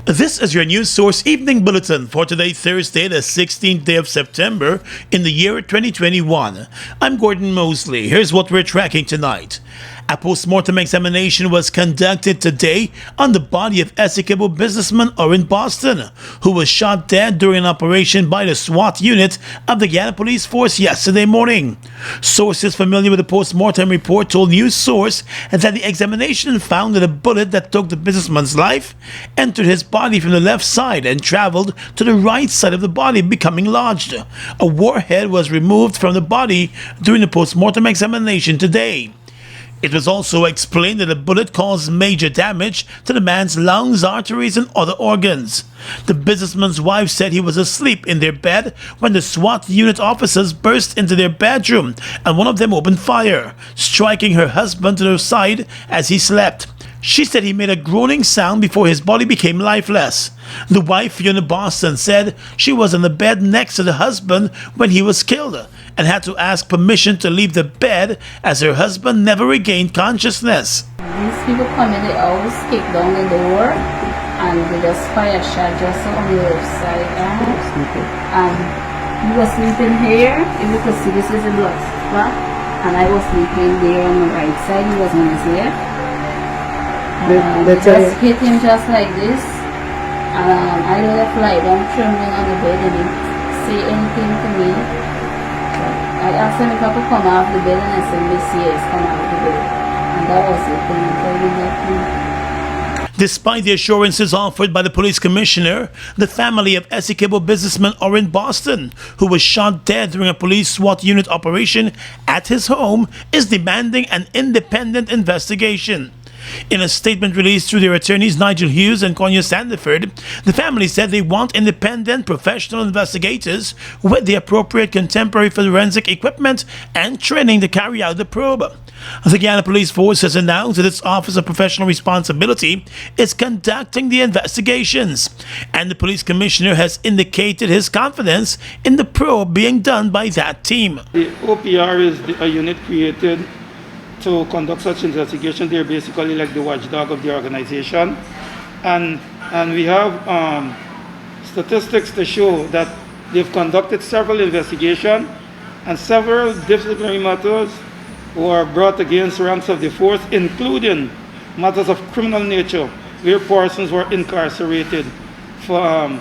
This is your news source evening bulletin for today, Thursday, the 16th day of September in the year 2021. I'm Gordon Mosley. Here's what we're tracking tonight. A post-mortem examination was conducted today on the body of Essequibo businessman in Boston, who was shot dead during an operation by the SWAT unit of the Guyana police force yesterday morning. Sources familiar with the post-mortem report told News Source that the examination found that a bullet that took the businessman's life entered his body from the left side and traveled to the right side of the body, becoming lodged. A warhead was removed from the body during the post-mortem examination today. It was also explained that the bullet caused major damage to the man's lungs, arteries, and other organs. The businessman's wife said he was asleep in their bed when the SWAT unit officers burst into their bedroom and one of them opened fire, striking her husband to the side as he slept. She said he made a groaning sound before his body became lifeless. The wife, Fiona Boston, said she was in the bed next to the husband when he was killed and had to ask permission to leave the bed as her husband never regained consciousness. These people come in, they always kick down the door and they just fire shot just on the left side. He was sleeping here. If you could see, this is a blood spot, and I was sleeping there on the right side. He was on his left. They just hit him just like this. I left lie down trembling on the bed and didn't say anything to me. I asked him if I could come off the bed and I said, Miss, yes, come off the bed. And that was it. And he told me nothing. Despite the assurances offered by the police commissioner, the family of Essequibo businessman in Boston, who was shot dead during a police SWAT unit operation at his home, is demanding an independent investigation. In a statement released through their attorneys Nigel Hughes and Konya Sandiford, the family said they want independent professional investigators with the appropriate contemporary forensic equipment and training to carry out the probe. The Guyana Police Force has announced that its Office of Professional Responsibility is conducting the investigations, and the police commissioner has indicated his confidence in the probe being done by that team. The OPR is a unit created to conduct such investigation. They're basically like the watchdog of the organization, and we have statistics to show that they've conducted several investigations and several disciplinary matters were brought against ranks of the force, including matters of criminal nature where persons were incarcerated for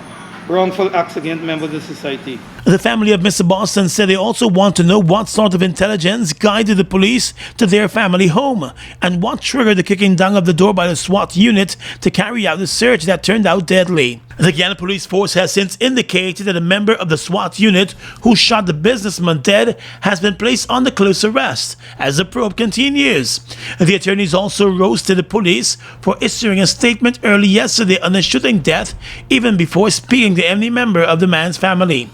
wrongful acts against members of society. The family of Mr. Boston said they also want to know what sort of intelligence guided the police to their family home and what triggered the kicking down of the door by the SWAT unit to carry out the search that turned out deadly. The Guyana Police Force has since indicated that a member of the SWAT unit who shot the businessman dead has been placed under close arrest as the probe continues. The attorneys also roasted the police for issuing a statement early yesterday on the shooting death even before speaking to any member of the man's family.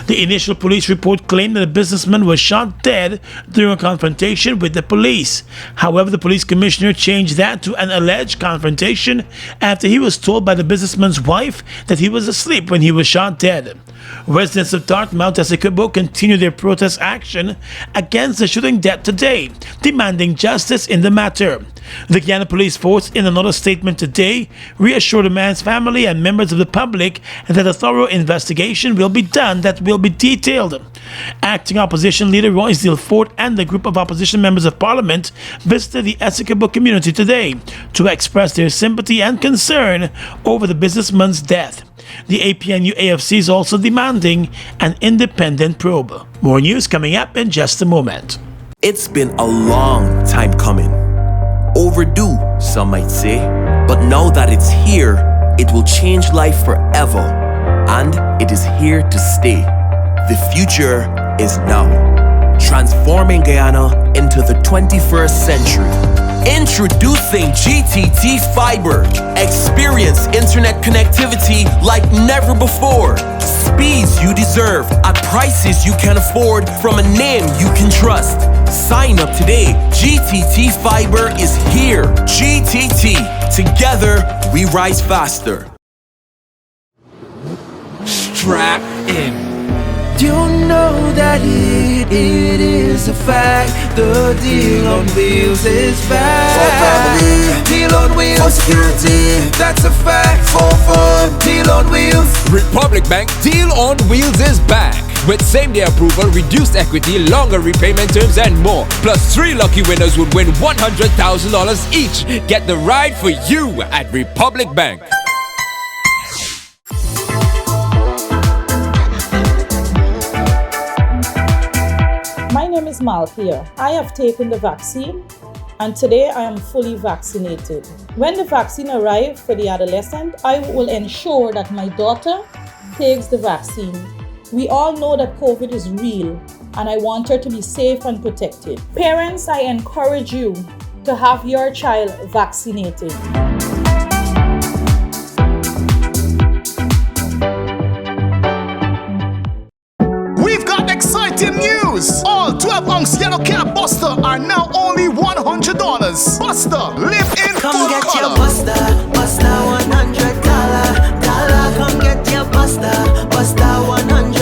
The initial police report claimed that the businessman was shot dead during a confrontation with the police. However, the police commissioner changed that to an alleged confrontation after he was told by the businessman's wife that he was asleep when he was shot dead. Residents of Dartmouth, Essequibo continue their protest action against the shooting death today, demanding justice in the matter. The Guyana Police Force, in another statement today, reassured the man's family and members of the public that a thorough investigation will be done that will be detailed. Acting Opposition Leader Royce Dilford and a group of opposition members of Parliament visited the Essequibo community today to express their sympathy and concern over the businessman's death. The APNU-AFC is also demanding an independent probe. More news coming up in just a moment. It's been a long time coming. Overdue, some might say, but now that it's here, it will change life forever, and it is here to stay. The future is now, transforming Guyana into the 21st century. Introducing GTT Fiber. Experience internet connectivity like never before. Speeds you deserve at prices you can afford from a name you can trust. Sign up today. GTT Fiber is here. GTT. Together, we rise faster. Strap in. You know that it is a fact. The deal on wheels is back. Deal on wheels. For security, that's a fact. For Deal on Wheels. Republic Bank Deal on Wheels is back. With same-day approval, reduced equity, longer repayment terms, and more. Plus, 3 lucky winners would win $100,000 each. Get the ride for you at Republic Bank. My name is Malkia. I have taken the vaccine and today I am fully vaccinated. When the vaccine arrives for the adolescent, I will ensure that my daughter takes the vaccine. We all know that COVID is real and I want her to be safe and protected. Parents, I encourage you to have your child vaccinated. We've got exciting news! All 12-ounce yellow cab Buster are now only $100. Buster, live in Come full get color. your Buster, Buster $100. Come get your Buster, Buster $100.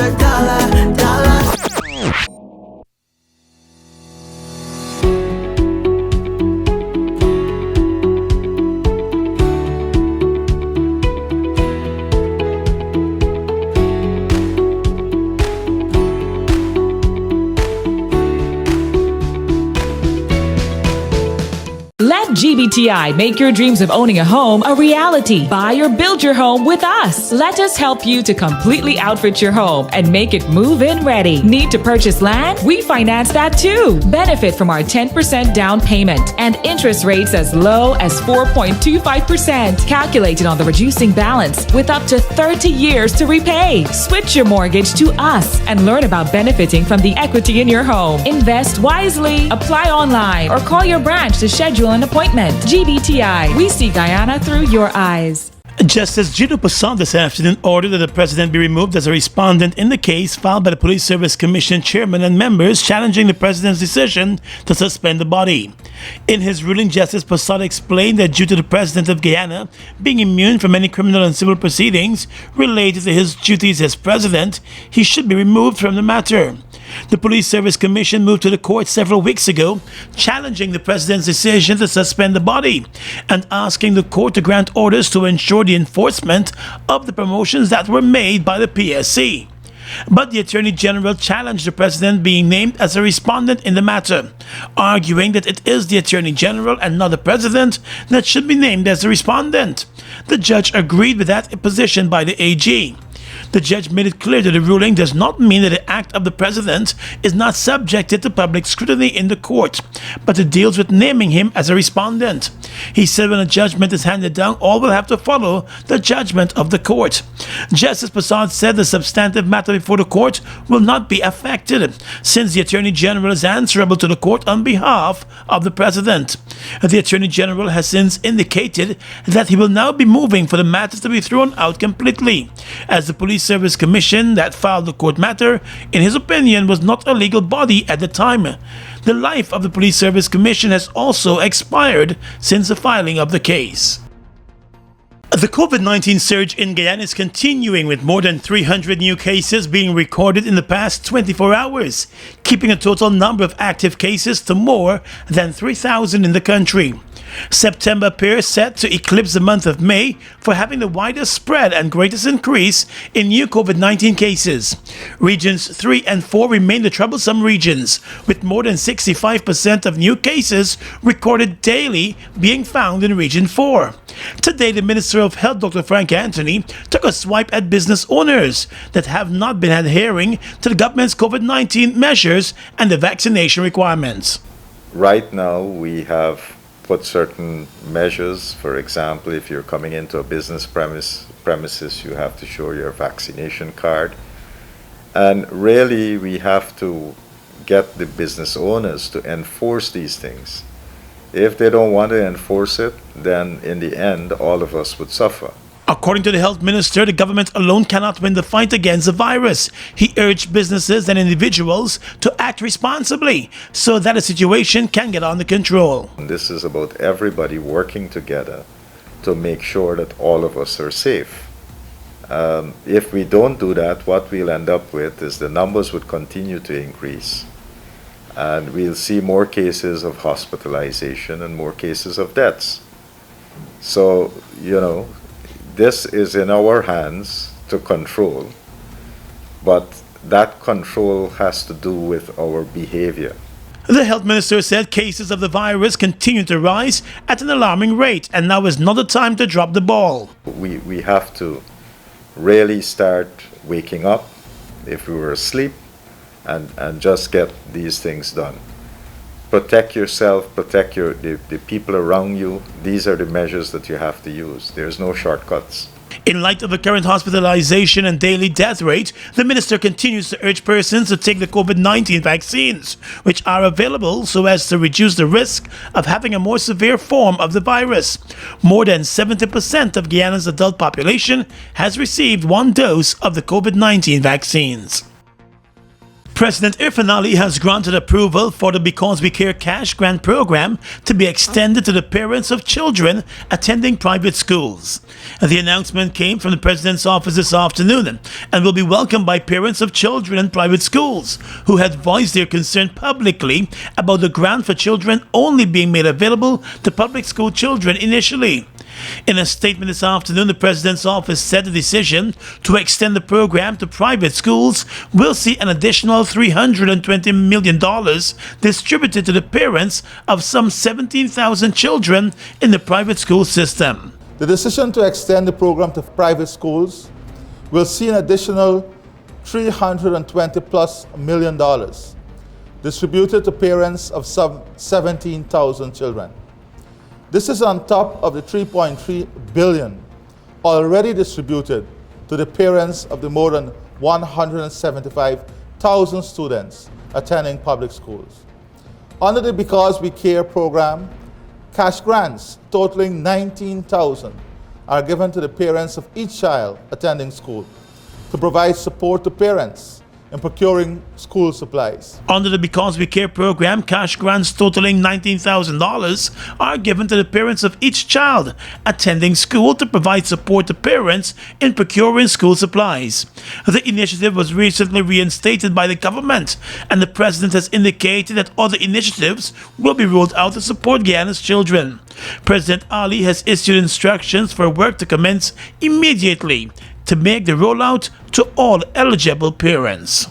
Let GBTI make your dreams of owning a home a reality. Buy or build your home with us. Let us help you to completely outfit your home and make it move-in ready. Need to purchase land? We finance that too. Benefit from our 10% down payment and interest rates as low as 4.25%. Calculated on the reducing balance with up to 30 years to repay. Switch your mortgage to us and learn about benefiting from the equity in your home. Invest wisely. Apply online or call your branch to schedule an appointment. GBTI, we see Guyana through your eyes. Justice Gino Poussin this afternoon ordered that the president be removed as a respondent in the case filed by the Police Service Commission chairman and members challenging the president's decision to suspend the body. In his ruling, Justice Poussin explained that due to the president of Guyana being immune from any criminal and civil proceedings related to his duties as president, he should be removed from the matter. The Police Service Commission moved to the court several weeks ago, challenging the president's decision to suspend the body and asking the court to grant orders to ensure the enforcement of the promotions that were made by the PSC. But the Attorney General challenged the president being named as a respondent in the matter, arguing that it is the Attorney General and not the president that should be named as the respondent. The judge agreed with that position by the AG. The judge made it clear that the ruling does not mean that the act of the president is not subjected to public scrutiny in the court, but it deals with naming him as a respondent. He said when a judgment is handed down, all will have to follow the judgment of the court. Justice Poussin said the substantive matter before the court will not be affected, since the Attorney General is answerable to the court on behalf of the president. The Attorney General has since indicated that he will now be moving for the matter to be thrown out completely, as the Police Service Commission that filed the court matter, in his opinion, was not a legal body at the time. The life of the Police Service Commission has also expired since the filing of the case. The COVID-19 surge in Guyana is continuing, with more than 300 new cases being recorded in the past 24 hours, keeping a total number of active cases to more than 3,000 in the country. September appears set to eclipse the month of May for having the widest spread and greatest increase in new COVID-19 cases. Regions 3 and 4 remain the troublesome regions, with more than 65% of new cases recorded daily being found in Region 4. Today, the Minister of Health, Dr. Frank Anthony, took a swipe at business owners that have not been adhering to the government's COVID-19 measures and the vaccination requirements. Right now, we have put certain measures. For example, if you're coming into a business premises, you have to show your vaccination card. And really, we have to get the business owners to enforce these things. If they don't want to enforce it, then in the end, all of us would suffer. According to the health minister, the government alone cannot win the fight against the virus. He urged businesses and individuals to act responsibly so that the situation can get under control. This is about everybody working together to make sure that all of us are safe. If we don't do that, what we'll end up with is the numbers would continue to increase. And we'll see more cases of hospitalization and more cases of deaths. So, this is in our hands to control, but that control has to do with our behavior. The health minister said cases of the virus continue to rise at an alarming rate, and now is not the time to drop the ball. We have to really start waking up if we were asleep and just get these things done. Protect yourself, protect the people around you. These are the measures that you have to use. There's no shortcuts. In light of the current hospitalization and daily death rate, the minister continues to urge persons to take the COVID-19 vaccines, which are available so as to reduce the risk of having a more severe form of the virus. More than 70% of Guyana's adult population has received one dose of the COVID-19 vaccines. President Irfan Ali has granted approval for the Because We Care cash grant program to be extended to the parents of children attending private schools. The announcement came from the President's office this afternoon and will be welcomed by parents of children in private schools who had voiced their concern publicly about the grant for children only being made available to public school children initially. In a statement this afternoon, the President's office said the decision to extend the program to private schools will see an additional $320 million distributed to the parents of some 17,000 children in the private school system. The decision to extend the program to private schools will see an additional $320+ million distributed to parents of some 17,000 children. This is on top of the $3.3 billion already distributed to the parents of the more than 175,000 students attending public schools. Under the Because We Care program, cash grants totaling $19,000 are given to the parents of each child attending school to provide support to parents in procuring school supplies. Under the Because We Care program, cash grants totaling $19,000 are given to the parents of each child attending school to provide support to parents in procuring school supplies. The initiative was recently reinstated by the government, and the President has indicated that other initiatives will be rolled out to support Guyana's children. President Ali has issued instructions for work to commence immediately to make the rollout to all eligible parents.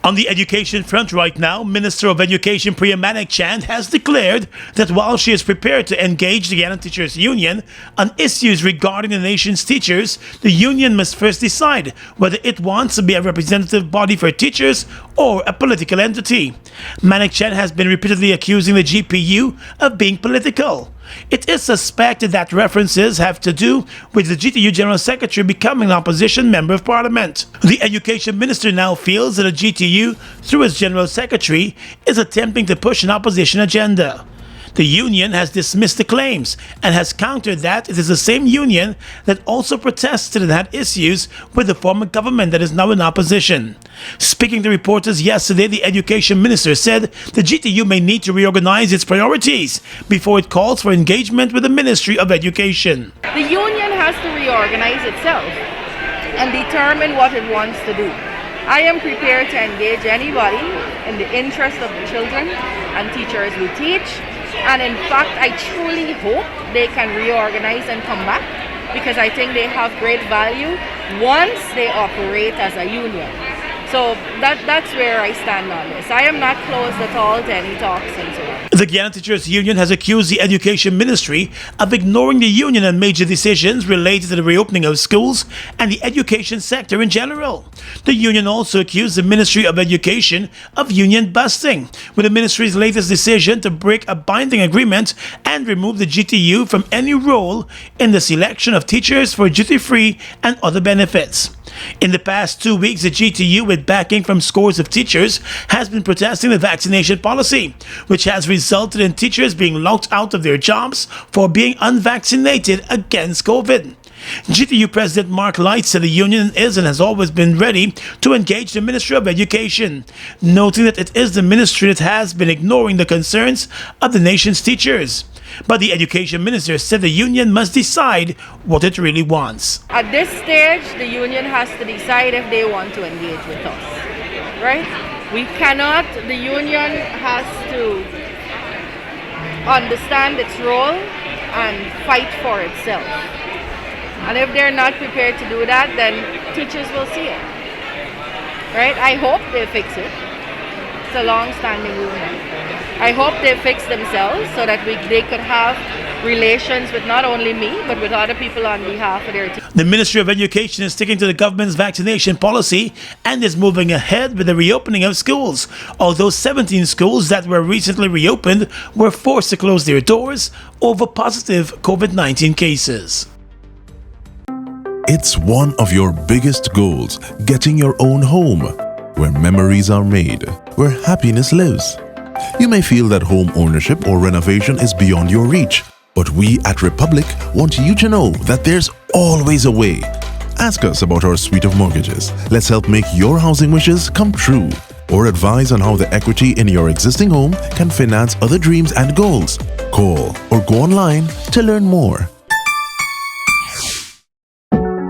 On the education front right now, Minister of Education Priya Manik-Chand has declared that while she is prepared to engage the Guyana Teachers Union on issues regarding the nation's teachers, the union must first decide whether it wants to be a representative body for teachers or a political entity. Manik-Chand has been repeatedly accusing the GPU of being political. It is suspected that references have to do with the GTU General Secretary becoming an opposition member of Parliament. The Education Minister now feels that the GTU, through its General Secretary, is attempting to push an opposition agenda. The union has dismissed the claims and has countered that it is the same union that also protested and had issues with the former government that is now in opposition. Speaking to reporters yesterday, the Education Minister said the GTU may need to reorganize its priorities before it calls for engagement with the Ministry of Education. The union has to reorganize itself and determine what it wants to do. I am prepared to engage anybody in the interest of the children and teachers we teach. And in fact, I truly hope they can reorganize and come back, because I think they have great value once they operate as a union. So that's where I stand on this. I am not closed at all to any talks and so on. The Guyana Teachers Union has accused the Education Ministry of ignoring the union on major decisions related to the reopening of schools and the education sector in general. The union also accused the Ministry of Education of union busting, with the ministry's latest decision to break a binding agreement and remove the GTU from any role in the selection of teachers for duty-free and other benefits. In the past 2 weeks, the GTU, with backing from scores of teachers, has been protesting the vaccination policy, which has resulted in teachers being locked out of their jobs for being unvaccinated against COVID. GTU President Mark Light said the union is and has always been ready to engage the Ministry of Education, noting that it is the ministry that has been ignoring the concerns of the nation's teachers. But the Education Minister said the union must decide what it really wants. At this stage, the union has to decide if they want to engage with us, right? We cannot, the union has to understand its role and fight for itself. And if they're not prepared to do that, then teachers will see it. Right? I hope they fix it. It's a long-standing union. I hope they fix themselves so that they could have relations with not only me, but with other people on behalf of their team. The Ministry of Education is sticking to the government's vaccination policy and is moving ahead with the reopening of schools, although 17 schools that were recently reopened were forced to close their doors over positive COVID-19 cases. It's one of your biggest goals, getting your own home, where memories are made, where happiness lives. You may feel that home ownership or renovation is beyond your reach, but we at Republic want you to know that there's always a way. Ask us about our suite of mortgages. Let's help make your housing wishes come true. Or advise on how the equity in your existing home can finance other dreams and goals. Call or go online to learn more.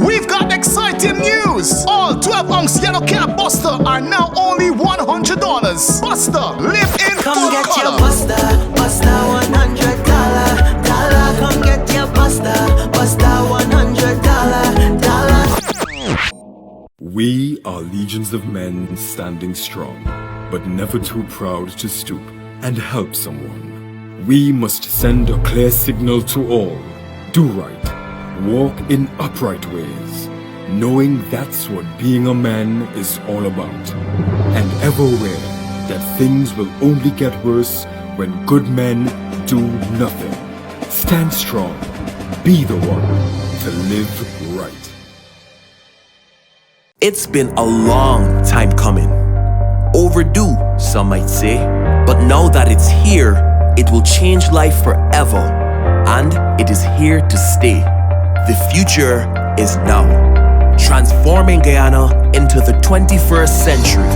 We've got exciting news! All 12-ounce yellow cab Buster are now only $100. Buster, live in Come full get color. your Buster, Buster $100. Come get your Buster, Buster $100. We are legions of men standing strong, but never too proud to stoop and help someone. We must send a clear signal to all. Do right. Walk in upright ways, knowing that's what being a man is all about. And ever aware that things will only get worse when good men do nothing. Stand strong. Be the one to live right. It's been a long time coming. Overdue, some might say. But now that it's here, it will change life forever. And it is here to stay. The future is now, transforming Guyana into the 21st century.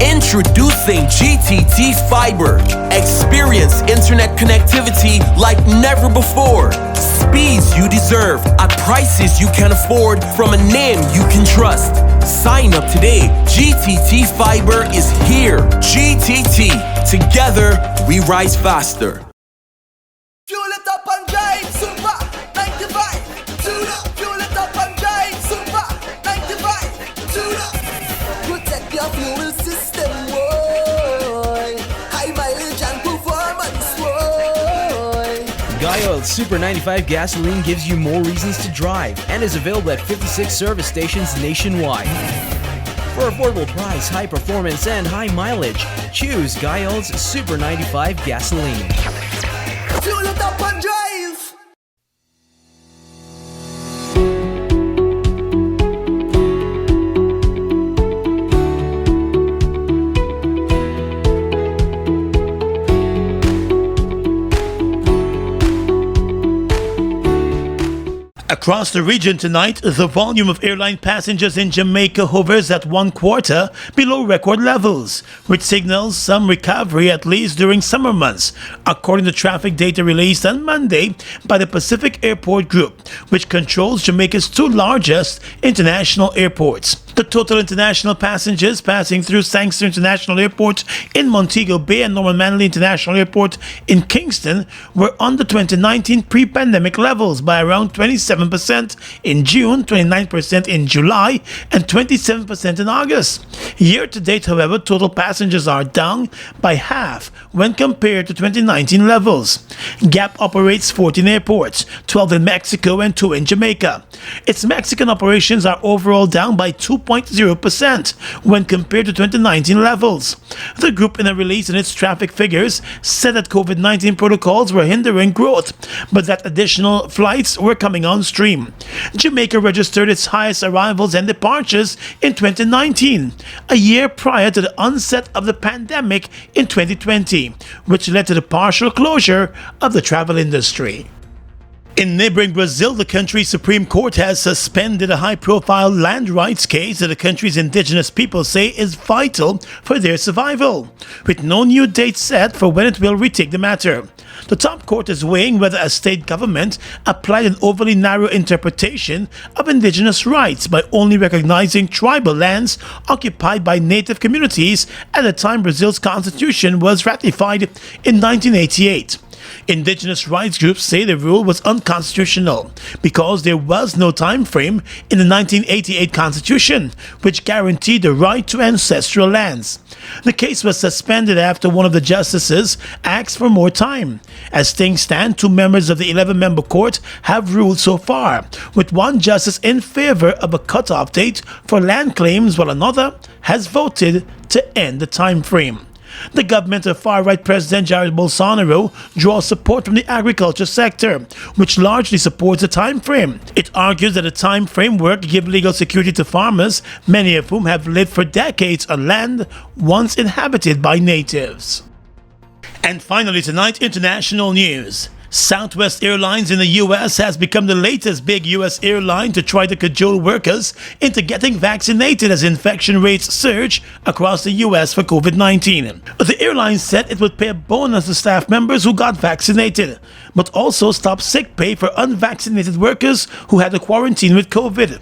Introducing GTT Fiber. Experience internet connectivity like never before. Speeds you deserve at prices you can afford from a name you can trust. Sign up today. GTT Fiber is here. GTT. Together, we rise faster. Fuel it up and drive, super 95. Fuel it up and drive, super 95. Protect your fuel system, boy. High mileage and performance, boy. Guyoil Super 95 gasoline gives you more reasons to drive and is available at 56 service stations nationwide. For affordable price, high performance, and high mileage, choose Guyoil's Super 95 gasoline. Fuel it up and drive. Across the region tonight, the volume of airline passengers in Jamaica hovers at 1/4 below record levels, which signals some recovery at least during summer months, according to traffic data released on Monday by the Pacific Airport Group, which controls Jamaica's two largest international airports. The total international passengers passing through Sangster International Airport in Montego Bay and Norman Manley International Airport in Kingston were under 2019 pre-pandemic levels by around 27% in June, 29% in July, and 27% in August. Year to date, however, total passengers are down by half when compared to 2019 levels. GAP operates 14 airports, 12 in Mexico and 2 in Jamaica. Its Mexican operations are overall down by 2.0% when compared to 2019 levels. The group, in a release on its traffic figures, said that COVID-19 protocols were hindering growth, but that additional flights were coming on stream. Jamaica registered its highest arrivals and departures in 2019, a year prior to the onset of the pandemic in 2020, which led to the partial closure of the travel industry. In neighboring Brazil, the country's Supreme Court has suspended a high-profile land rights case that the country's indigenous people say is vital for their survival, with no new date set for when it will retake the matter. The top court is weighing whether a state government applied an overly narrow interpretation of indigenous rights by only recognizing tribal lands occupied by native communities at the time Brazil's constitution was ratified in 1988. Indigenous rights groups say the rule was unconstitutional because there was no time frame in the 1988 Constitution which guaranteed the right to ancestral lands. The case was suspended after one of the justices asked for more time. As things stand, 2 members of the 11-member court have ruled so far, with one justice in favor of a cutoff date for land claims while another has voted to end the time frame. The government of far-right President Jair Bolsonaro draws support from the agriculture sector, which largely supports the time frame. It argues that a time framework gives legal security to farmers, many of whom have lived for decades on land once inhabited by natives. And finally tonight, international news. Southwest Airlines in the U.S. has become the latest big U.S. airline to try to cajole workers into getting vaccinated as infection rates surge across the U.S. for COVID-19. The airline said it would pay a bonus to staff members who got vaccinated, but also stop sick pay for unvaccinated workers who had to quarantine with COVID.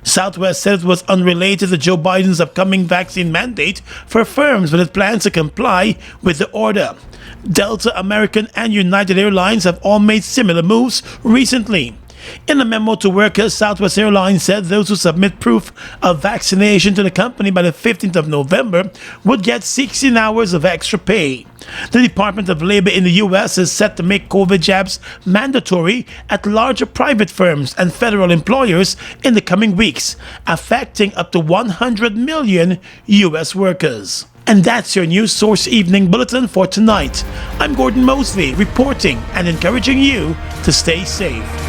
Southwest said it was unrelated to Joe Biden's upcoming vaccine mandate for firms, but it plans to comply with the order. Delta, American, and United Airlines have all made similar moves recently. In a memo to workers, Southwest Airlines said those who submit proof of vaccination to the company by the 15th of November would get 16 hours of extra pay. The Department of Labor in the U.S. is set to make COVID jabs mandatory at larger private firms and federal employers in the coming weeks, affecting up to 100 million U.S. workers. And that's your News Source Evening Bulletin for tonight. I'm Gordon Mosley, reporting and encouraging you to stay safe.